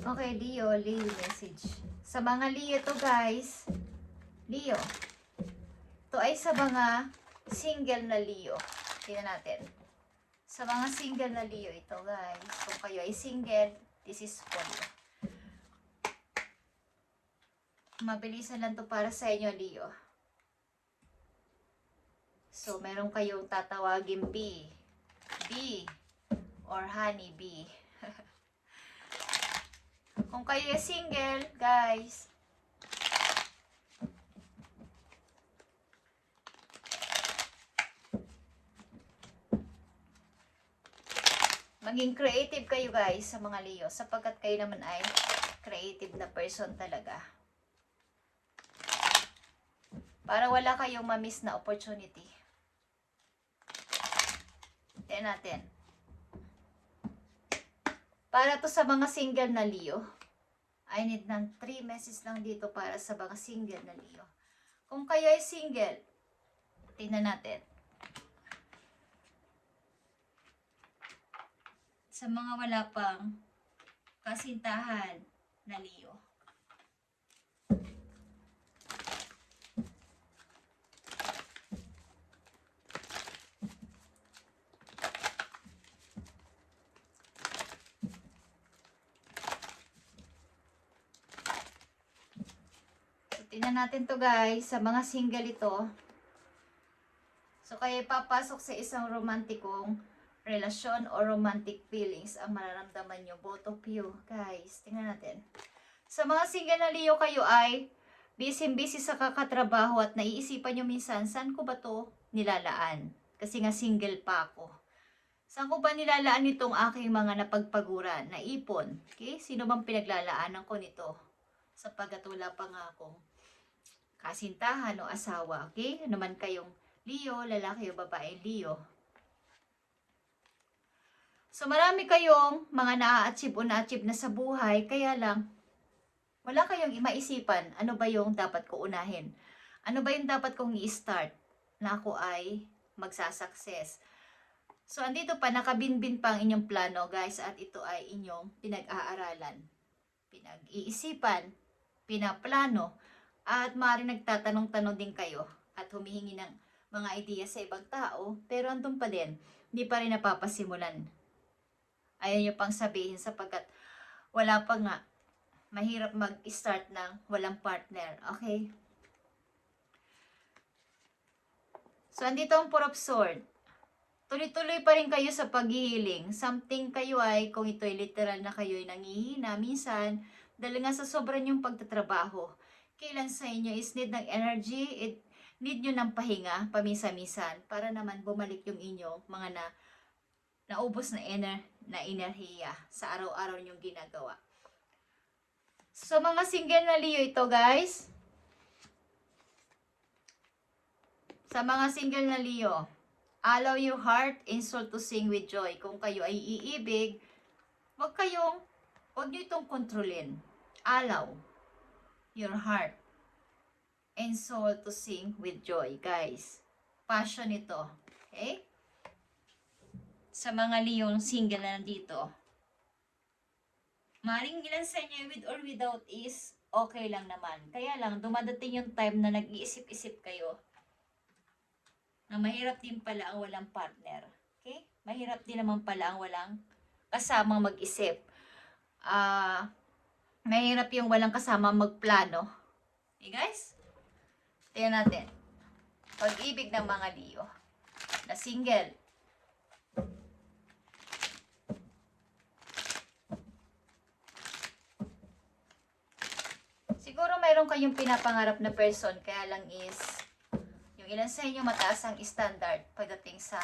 Okay, Leo message. Sa mga Leo to guys, Leo. To ay sa mga single na Leo. Tingnan natin. Sa mga single na Leo ito guys. Kung kayo ay single, this is for you. Mabilisan lang to para sa inyo, Leo. So, meron kayong tatawagin B, or honey bee. Kung kayo ay single, guys, maging creative kayo guys sa mga Leo sapagkat kayo naman ay creative na person talaga. Para wala kayong ma-miss na opportunity. Tingnan natin. Para to sa mga single na Leo. I need ng 3 messages lang dito para sa mga single na Leo. Kung kayo ay single, tingnan natin. Sa mga wala pang kasintahan na Leo. Tingnan natin to guys, sa mga single ito. So kayo papasok sa isang romantikong relasyon o romantic feelings ang mararamdaman nyo, both of you guys. Tingnan natin. Sa mga single na Leo, kayo ay busy sa kakatrabaho at naiisipan nyo minsan, saan ko ba to nilalaan? Kasi nga single pa ako. Saan ko ba nilalaan itong aking mga napagpaguran, naipon? Okay? Sino bang pinaglalaanan ko nito? Sapagkat wala pa nga akong kasintahan o asawa, okay? Ano man kayong Leo, lalaki o babae Leo. So marami kayong mga na-achieve o na-achieve na sa buhay, kaya lang wala kayong maisipan ano ba yung dapat ko unahin. Ano ba yung dapat kong i-start na ako ay magsasucess. So andito pa, nakabinbin pa ang inyong plano guys at ito ay inyong pinag-aaralan, pinag-iisipan, pinaplano. At maaaring nagtatanong-tanong din kayo at humihingi ng mga idea sa ibang tao, pero andun pa din, hindi pa rin napapasimulan. Ayaw nyo pang sabihin sapagkat wala pa nga, mahirap mag-start ng walang partner, okay? So, andito ang Four of Swords. Tuloy-tuloy pa rin kayo sa paghihiling. Something kayo ay, kung ito ay literal na kayo ay nangihina, minsan, dahil nga sa sobrang yung pagtatrabaho, kailan sa inyo is need ng energy, need nyo ng pahinga, paminsan-minsan, para naman bumalik yung inyong mga naubos na enerhiya sa araw-araw nyong ginagawa. So, mga single na Leo ito, guys. Sa mga single na Leo, allow your heart and soul to sing with joy. Kung kayo ay iibig, huwag nyo itong kontrolin. Allow your heart and soul to sing with joy, guys. Passion ito. Okay? Sa mga Leong single na nandito, maring ilan sa inyo with or without is okay lang naman. Kaya lang, dumadating yung time na nag-iisip-isip kayo na mahirap din pala ang walang partner. Okay? Mahirap din naman pala ang walang kasamang mag-isip. Mahirap yung walang kasama magplano. Okay guys? Tingnan natin. Pag-ibig ng mga Leo na single. Siguro mayroon kayong pinapangarap na person, kaya lang is yung ilan sa inyo mataas ang standard pagdating sa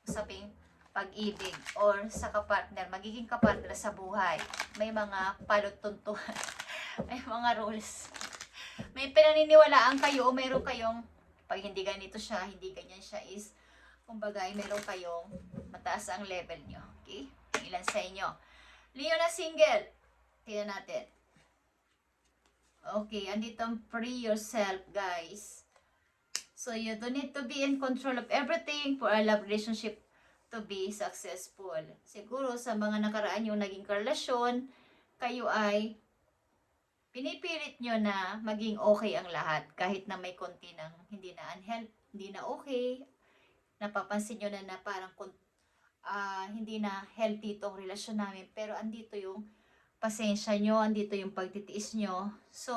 usaping pag-ibig or sa kapartner, magiging kapartner sa buhay. May mga palutuntuhan, may mga rules. May pinaniniwalaan kayo o mayroon kayong, pag hindi ganito siya, hindi ganyan siya is, kumbaga ay mayroon kayong mataas ang level nyo. Okay? Ilan sa inyo. Leo na single. Tingnan natin. Okay, andito ang free yourself, guys. So, you don't need to be in control of everything for a love relationship to be successful. Siguro, sa mga nakaraan yung naging karelasyon, kayo ay pinipilit nyo na maging okay ang lahat kahit na may konti ng hindi na okay. Napapansin nyo na parang hindi na healthy itong relasyon namin, pero andito yung pasensya nyo, andito yung pagtitiis nyo. So,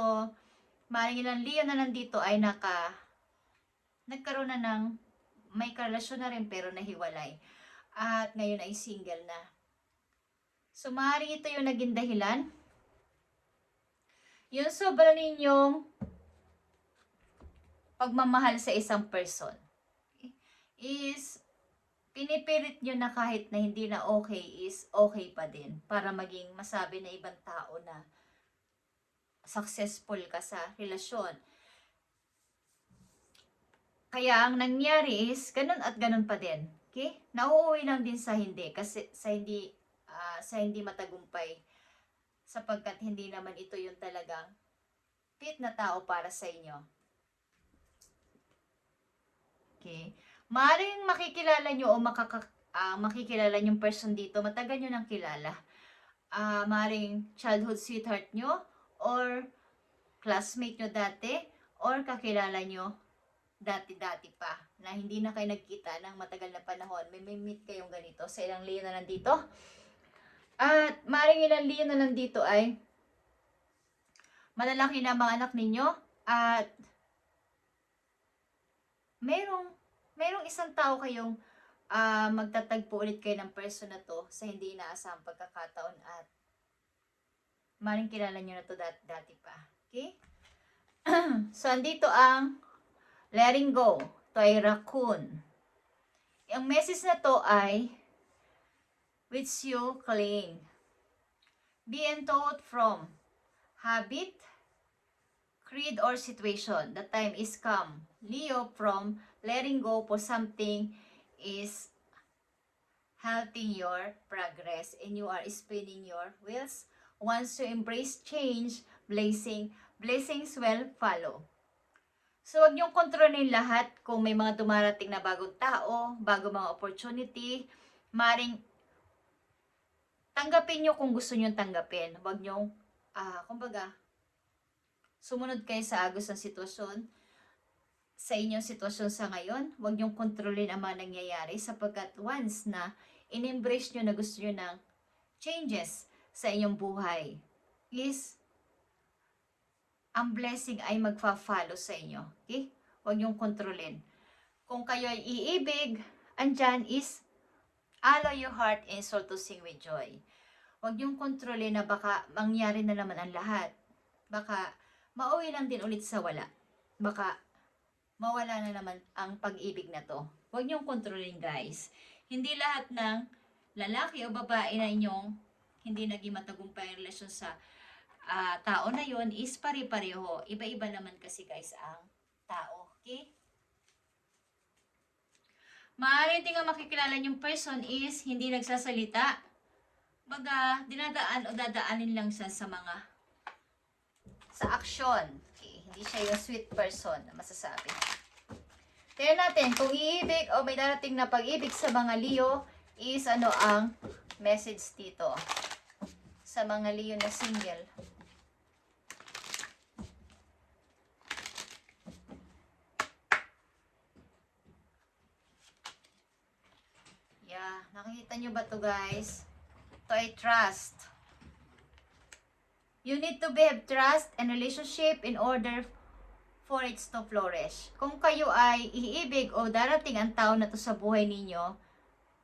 maaaring ilang Leo na nandito ay nagkaroon na ng may karelasyon na rin pero nahiwalay. At ngayon ay single na. So, maaaring ito yung naging dahilan. Yung sobra ninyong pagmamahal sa isang person is pinipilit nyo na kahit na hindi na okay is okay pa din para maging masabi na ibang tao na successful ka sa relasyon. Kaya ang nangyari is ganun at ganun pa din. Okay? Nauuwi lang din sa hindi kasi sa hindi matagumpay sapagkat hindi naman ito yung talagang fit na tao para sa inyo. Okay? Maaaring makikilala nyo o makikilala yung person dito, matagal nyo nang kilala. Maaaring childhood sweetheart nyo, or classmate nyo dati, or kakilala nyo dati-dati pa, na hindi na kayo nagkita ng matagal na panahon. May meet kayong ganito sa ilang Leo na nandito. At maaaring ilang Leo na nandito ay malalaki na mga anak ninyo, at merong isang tao kayong magtatagpo ulit kayo ng person na to sa hindi inaasahang pagkakataon, at maring kilala nyo na to dati pa. Okay? So, andito ang letting go. Ito ay raccoon. Ang message na to ay which you cling. Being taught from habit, creed, or situation. The time is come. Leo, from letting go for something is halting your progress and you are spinning your wheels. Once you embrace change, blessings will follow. So, huwag niyong kontrolin lahat. Kung may mga dumarating na bagong tao, bagong mga opportunity, maring tanggapin niyo kung gusto niyong tanggapin. Huwag niyong, kumbaga, sumunod kayo sa agos ng sitwasyon, sa inyong sitwasyon sa ngayon. Huwag niyong kontrolin ang mga nangyayari sapagkat once na in-embrace niyo na gusto niyo ng changes sa inyong buhay, is ang blessing ay magfa-follow sa inyo. Okay? Huwag niyong kontrolin. Kung kayo ay iibig, andyan is allow your heart and soul to sing with joy. Huwag niyong kontrolin na baka mangyari na naman ang lahat. Baka mauwi lang din ulit sa wala. Baka mawala na naman ang pag-ibig na to. Huwag niyong kontrolin, guys. Hindi lahat ng lalaki o babae na inyong hindi naging matagumpay ang relasyon sa tao na yon is pare-pareho. Iba-iba naman kasi, guys, ang tao. Okay? Maaari din nga makikilala yung person is hindi nagsasalita. Baga, dinadaan o dadaanin lang siya sa action. Okay, hindi siya yung sweet person na masasabi. Tingnan natin kung iibig o may darating na pag-ibig sa mga Leo is ano ang message dito sa mga Leo na single. Yeah, nakikita nyo ba to, guys? Ito ay trust. You need to have trust and relationship in order for it to flourish. Kung kayo ay iibig o darating ang tao na to sa buhay ninyo,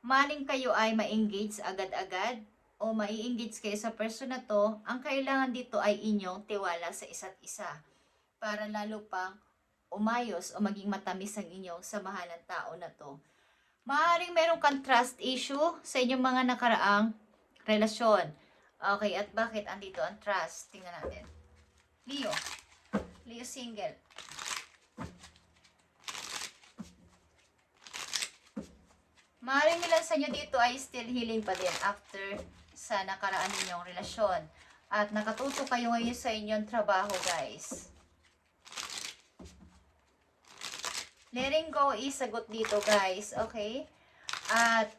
maling kayo ay ma-engage agad-agad o mai-engage kayo sa person na to, ang kailangan dito ay inyong tiwala sa isa't isa para lalo pang umayos o maging matamis ang inyong samahan ng tao na to. Maaaring meron kang trust issue sa inyong mga nakaraang relasyon. Okay, at bakit andito ang trust? Tingnan natin. Leo single. Maaaring ilan sa inyo dito ay still healing pa din after sa nakaraan ninyong relasyon. At nakatuto kayo ngayon sa inyong trabaho, guys. Letting go is sagot dito, guys. Okay? At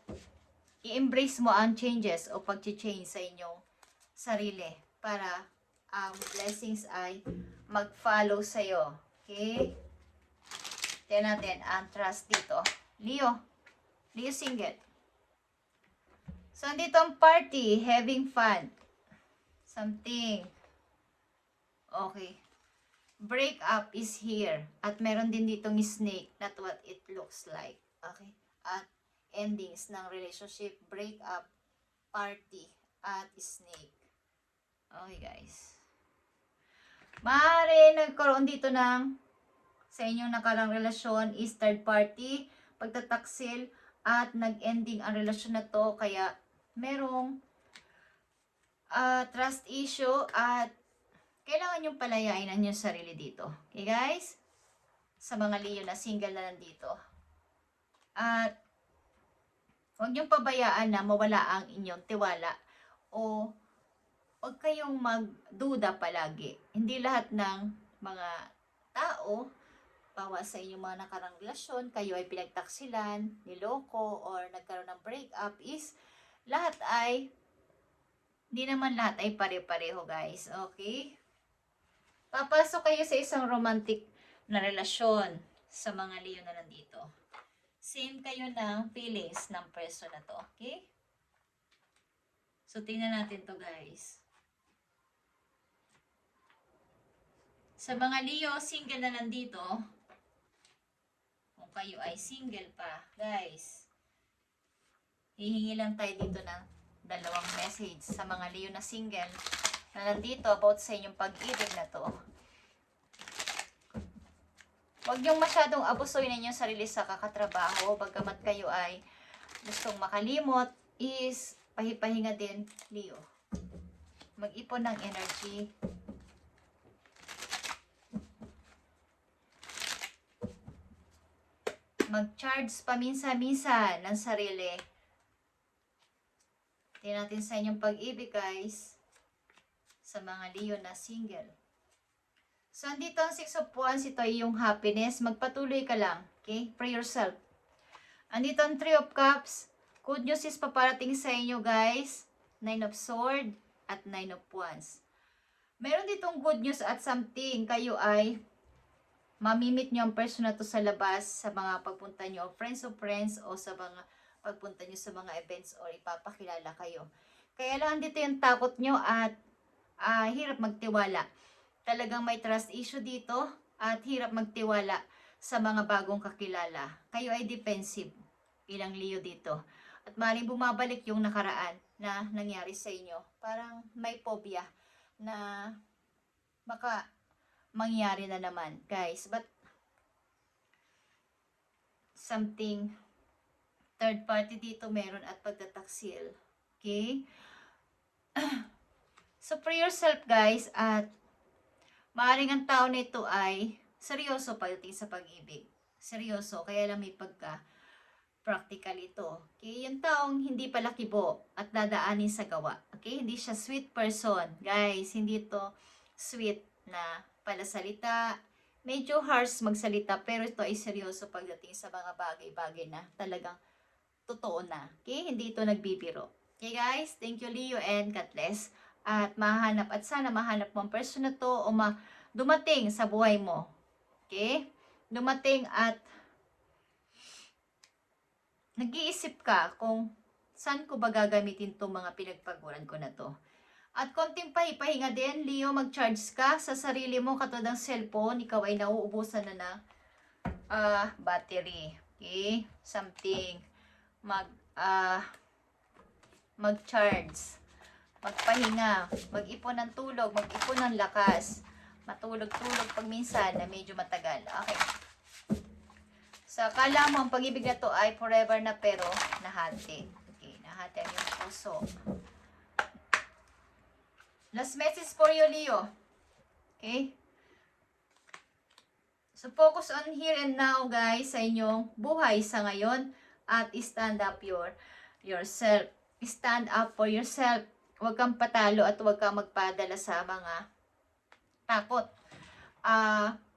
i-embrace mo ang changes o pag-change sa inyong sarili para ang blessings ay mag-follow sa'yo. Okay? Tignan natin ang trust dito. Leo single. So, andito ang party, having fun. Something. Okay. Break up is here. At meron din ditong snake, not what it looks like. Okay. At endings ng relationship, break up, party, at snake. Okay, guys. Maaari nagkaroon dito ng sa inyong nakarang relasyon is third party, pagtataksil, at nag-ending ang relasyon na to. Kaya merong trust issue at kailangan yung palayain ang inyong sarili dito. Okay, guys? Sa mga Leo na single na nandito. At huwag niyong pabayaan na mawala ang inyong tiwala o huwag kayong magduda palagi. Hindi lahat ng mga tao, bawa sa inyong mga nakarang relasyon, kayo ay pinagtaksilan, niloko, or nagkaroon ng breakup is hindi naman lahat ay pare-pareho, guys. Okay? Papasok kayo sa isang romantic na relasyon sa mga Leo na nandito. Same kayo ng feelings ng person na to. Okay? So, tingnan natin to, guys. Sa mga Leo, single na nandito, kung kayo ay single pa, guys, hihingi lang tayo dito ng dalawang message sa mga Leo na single na nandito about sa inyong pag-ibig na to. Huwag niyong masyadong abusuin ninyong sarili sa kakatrabaho, bagamat kayo ay gustong makalimot, is pahipahinga din, Leo. Mag-ipon ng energy. Mag-charge paminsan-minsan ng sarili. Tingnan natin sa inyong pag-ibig, guys, sa mga Leo na single. So, andito ang 6 of Wands. Ito ay yung happiness. Magpatuloy ka lang. Okay? Pray yourself. Andito ang 3 of Cups. Good news is paparating sa inyo, guys. 9 of Swords at 9 of Wands. Meron ditong good news at something. Kayo ay mamimit nyo ang person na to sa labas, sa mga pagpunta nyo, friends of friends, o sa mga pagpunta nyo sa mga events or ipapakilala kayo. Kaya lang dito yung takot nyo at hirap magtiwala. Talagang may trust issue dito at hirap magtiwala sa mga bagong kakilala. Kayo ay defensive, ilang Leo dito. At maaaring bumabalik yung nakaraan na nangyari sa inyo. Parang may phobia na baka mangyari na naman, guys. But something third party dito meron at pagtataksil. Okay? So, pray yourself, guys, at maaaring ang tao nito ay seryoso pagdating sa pag-ibig. Seryoso, kaya lang may pagka-practical ito. Okay? Yung taong hindi pala kibo at dadaanin sa gawa. Okay? Hindi siya sweet person. Guys, hindi to sweet na palasalita. Medyo harsh magsalita, pero ito ay seryoso pagdating sa mga bagay-bagay na talagang totoo na. Okay? Hindi ito nagbibiro. Okay, guys? Thank you, Leo, and God bless. At mahanap at sana mahanap mo ang person na to o dumating sa buhay mo. Okay? Dumating at nag-iisip ka kung saan ko ba gagamitin itong mga pinagpaguran ko na to. At konting pahipahinga din, Leo, mag-charge ka sa sarili mo katulad ng cellphone. Ikaw ay nauubusan na ng battery. Okay? Something. Mag-charge. Magpahinga, mag-ipon ng tulog, mag-ipon ng lakas, matulog-tulog pag minsan na medyo matagal. Okay. So, akala mo ang pag-ibig na to ay forever na pero nahati. Okay, nahati ang iyong puso. Last message for you, Leo. Okay? So, focus on here and now, guys, sa inyong buhay sa ngayon at stand up yourself. Stand up for yourself. Huwag kang patalo at huwag kang magpadala sa mga takot.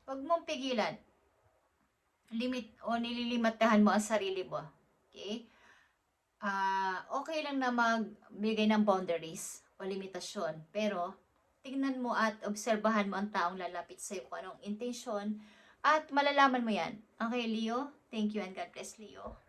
Huwag mong pigilan. Nililimitahan mo ang sarili mo. Okay? Okay lang na magbigay ng boundaries o limitasyon. Pero, tingnan mo at obserbahan mo ang taong lalapit sa'yo kung anong intensyon at malalaman mo yan. Okay, Leo? Thank you and God bless, Leo.